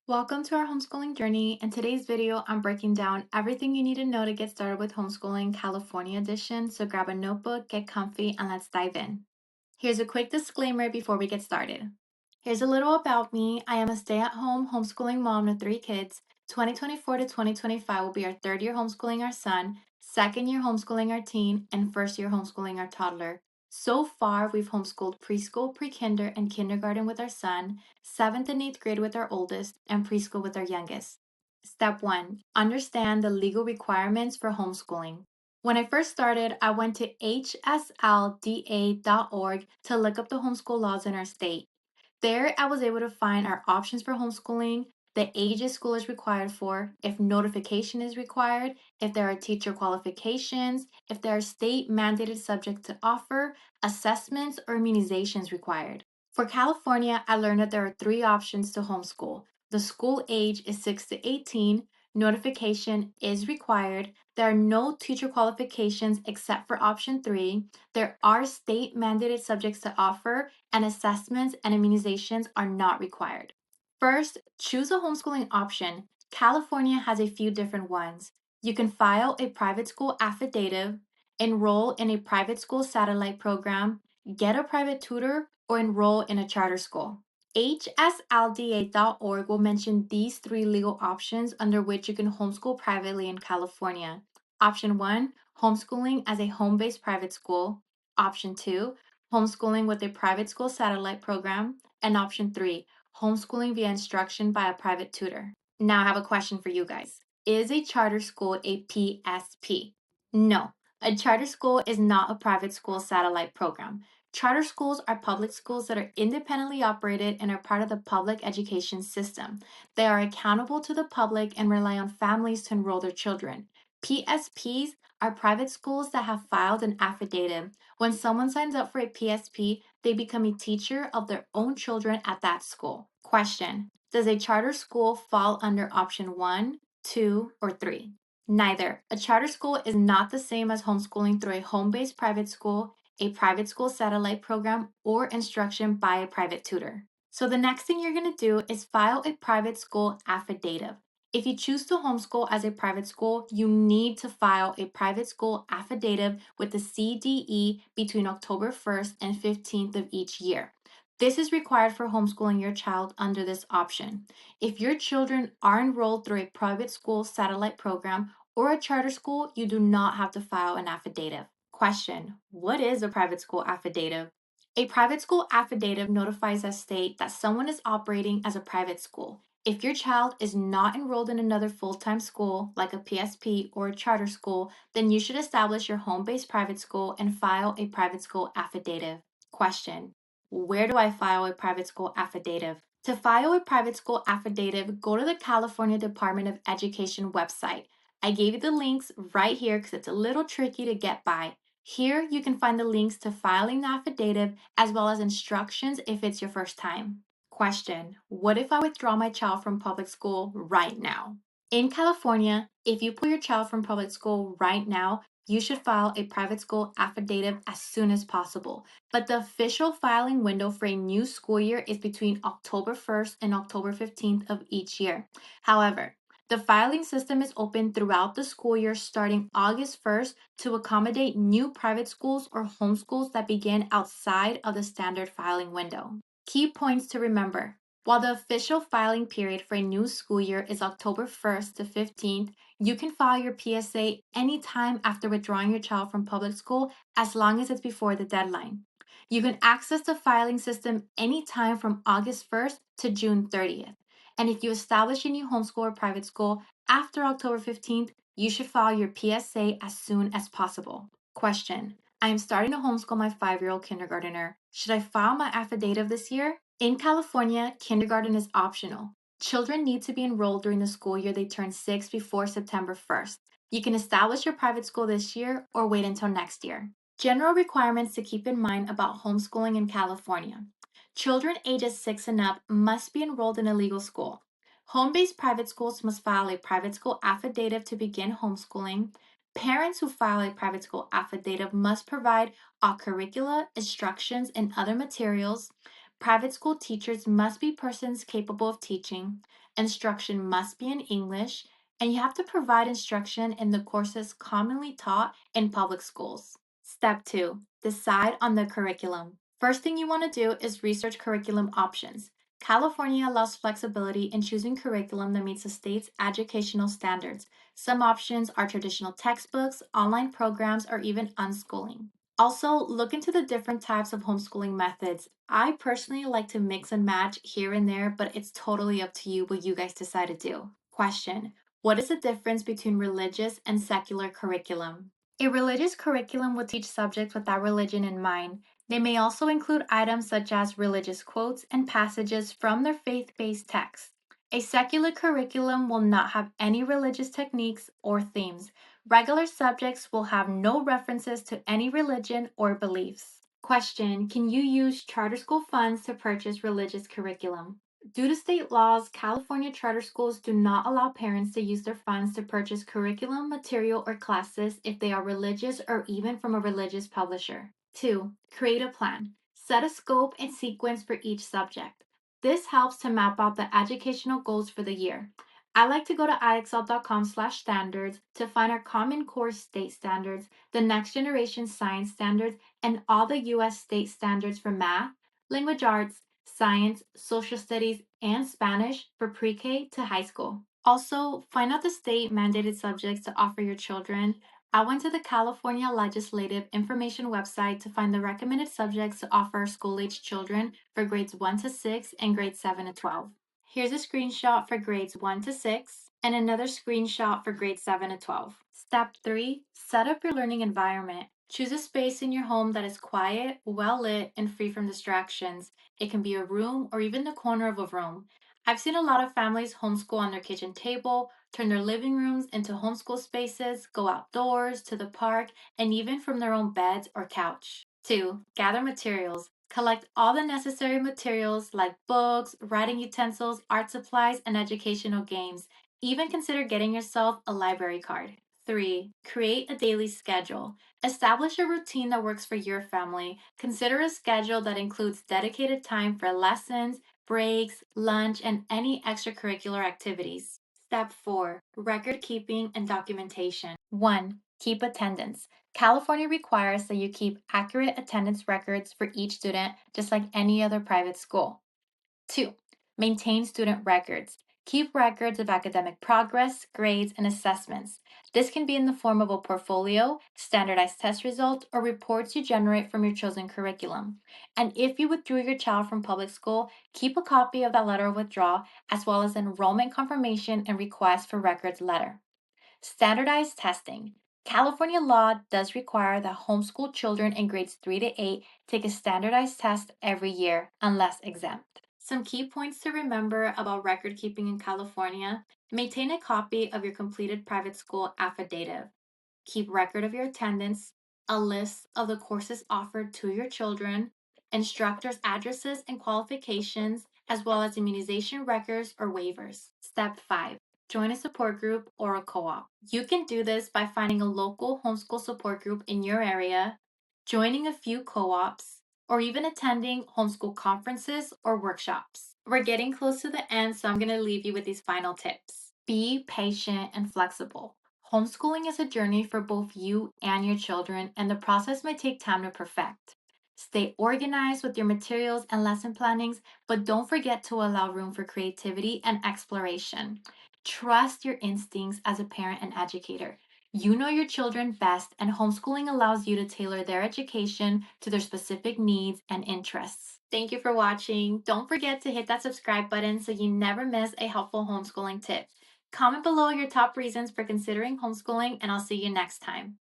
Welcome to our homeschooling journey. In today's video, I'm breaking down everything you need to know to get started with homeschooling California edition. So grab a notebook, get comfy, and let's dive in. Here's a quick disclaimer before we get started. Here's a little about me. I am a stay-at-home homeschooling mom of 3 kids. 2024 to 2025 will be our third year homeschooling our son, second year homeschooling our teen, and first year homeschooling our toddler. So far, we've homeschooled preschool, pre-kinder, and kindergarten with our son, 7th and 8th grade with our oldest, and preschool with our youngest. Step 1. Understand the legal requirements for homeschooling. When I first started, I went to hslda.org to look up the homeschool laws in our state. There, I was able to find our options for homeschooling, the ages school is required for, if notification is required, if there are teacher qualifications, if there are state mandated subjects to offer, assessments, or immunizations required. For California, I learned that there are 3 options to homeschool. The school age is 6 to 18, notification is required, there are no teacher qualifications except for option 3, there are state mandated subjects to offer, and assessments and immunizations are not required. First, choose a homeschooling option. California has a few different ones. You can file a private school affidavit, enroll in a private school satellite program, get a private tutor, or enroll in a charter school. HSLDA.org will mention these 3 legal options under which you can homeschool privately in California. Option 1, homeschooling as a home-based private school. Option 2, homeschooling with a private school satellite program. And option 3, homeschooling via instruction by a private tutor. Now I have a question for you guys. Is a charter school a PSP? No, a charter school is not a private school satellite program. Charter schools are public schools that are independently operated and are part of the public education system. They are accountable to the public and rely on families to enroll their children. PSPs are private schools that have filed an affidavit. When someone signs up for a PSP, they become a teacher of their own children at that school. Question: does a charter school fall under option 1, 2, or 3? Neither. A charter school is not the same as homeschooling through a home-based private school, a private school satellite program, or instruction by a private tutor. So the next thing you're going to do is file a private school affidavit. If you choose to homeschool as a private school, you need to file a private school affidavit with the CDE between October 1st and 15th of each year. This is required for homeschooling your child under this option. If your children are enrolled through a private school satellite program or a charter school, you do not have to file an affidavit. Question: what is a private school affidavit? A private school affidavit notifies a state that someone is operating as a private school. If your child is not enrolled in another full-time school, like a PSP or a charter school, then you should establish your home-based private school and file a private school affidavit. Question: where do I file a private school affidavit? To file a private school affidavit, go to the California Department of Education website. I gave you the links right here because it's a little tricky to get by. Here you can find the links to filing the affidavit as well as instructions if it's your first time. Question: what if I withdraw my child from public school right now? In California, if you pull your child from public school right now, you should file a private school affidavit as soon as possible. But the official filing window for a new school year is between October 1st and October 15th of each year. However, the filing system is open throughout the school year starting August 1st to accommodate new private schools or homeschools that begin outside of the standard filing window. Key points to remember. While the official filing period for a new school year is October 1st to 15th, you can file your PSA anytime after withdrawing your child from public school as long as it's before the deadline. You can access the filing system anytime from August 1st to June 30th. And if you establish a new homeschool or private school after October 15th, you should file your PSA as soon as possible. Question: I am starting to homeschool my 5-year-old kindergartner. Should I file my affidavit this year? In California, kindergarten is optional. Children need to be enrolled during the school year they turn 6 before September 1st. You can establish your private school this year or wait until next year. General requirements to keep in mind about homeschooling in California. Children ages 6 and up must be enrolled in a legal school. Home-based private schools must file a private school affidavit to begin homeschooling. Parents who file a private school affidavit must provide all curricula, instructions, and other materials. Private school teachers must be persons capable of teaching, instruction must be in English, and you have to provide instruction in the courses commonly taught in public schools. Step 2. Decide on the curriculum. First thing you want to do is research curriculum options. California allows flexibility in choosing curriculum that meets the state's educational standards. Some options are traditional textbooks, online programs, or even unschooling. Also, look into the different types of homeschooling methods. I personally like to mix and match here and there, but it's totally up to you what you guys decide to do. Question: what is the difference between religious and secular curriculum? A religious curriculum will teach subjects without religion in mind. They may also include items such as religious quotes and passages from their faith based texts. A secular curriculum will not have any religious techniques or themes. Regular subjects will have no references to any religion or beliefs. Question: can you use charter school funds to purchase religious curriculum? Due to state laws, California charter schools do not allow parents to use their funds to purchase curriculum, material, or classes if they are religious or even from a religious publisher. 2. Create a plan. Set a scope and sequence for each subject. This helps to map out the educational goals for the year. I like to go to IXL.com/standards to find our Common Core state standards, the Next Generation Science standards, and all the U.S. state standards for math, language arts, science, social studies, and Spanish for pre-K to high school. Also, find out the state mandated subjects to offer your children. I went to the California Legislative Information website to find the recommended subjects to offer our school-age children for grades 1 to 6 and grades 7 to 12. Here's a screenshot for grades 1 to 6 and another screenshot for grades 7 to 12. Step 3. Set up your learning environment. Choose a space in your home that is quiet, well lit, and free from distractions. It can be a room or even the corner of a room. I've seen a lot of families homeschool on their kitchen table, turn their living rooms into homeschool spaces, go outdoors, to the park, and even from their own beds or couch. 2. Gather materials. Collect all the necessary materials like books, writing utensils, art supplies, and educational games. Even consider getting yourself a library card. 3. Create a daily schedule. Establish a routine that works for your family. Consider a schedule that includes dedicated time for lessons, breaks, lunch, and any extracurricular activities. Step 4. Record keeping and documentation. 1. Keep attendance. California requires that you keep accurate attendance records for each student, just like any other private school. 2. Maintain student records. Keep records of academic progress, grades, and assessments. This can be in the form of a portfolio, standardized test results, or reports you generate from your chosen curriculum. And if you withdrew your child from public school, keep a copy of that letter of withdrawal, as well as enrollment confirmation and request for records letter. Standardized testing. California law does require that homeschool children in grades 3 to 8 take a standardized test every year, unless exempt. Some key points to remember about record keeping in California: maintain a copy of your completed private school affidavit. Keep record of your attendance, a list of the courses offered to your children, instructors' addresses and qualifications, as well as immunization records or waivers. Step 5. Join a support group or a co-op. You can do this by finding a local homeschool support group in your area, joining a few co-ops, or even attending homeschool conferences or workshops. We're getting close to the end, so I'm going to leave you with these final tips. Be patient and flexible. Homeschooling is a journey for both you and your children, and the process may take time to perfect. Stay organized with your materials and lesson plannings, but don't forget to allow room for creativity and exploration. Trust your instincts as a parent and educator. You know your children best, and homeschooling allows you to tailor their education to their specific needs and interests. Thank you for watching. Don't forget to hit that subscribe button so you never miss a helpful homeschooling tip. Comment below your top reasons for considering homeschooling, and I'll see you next time.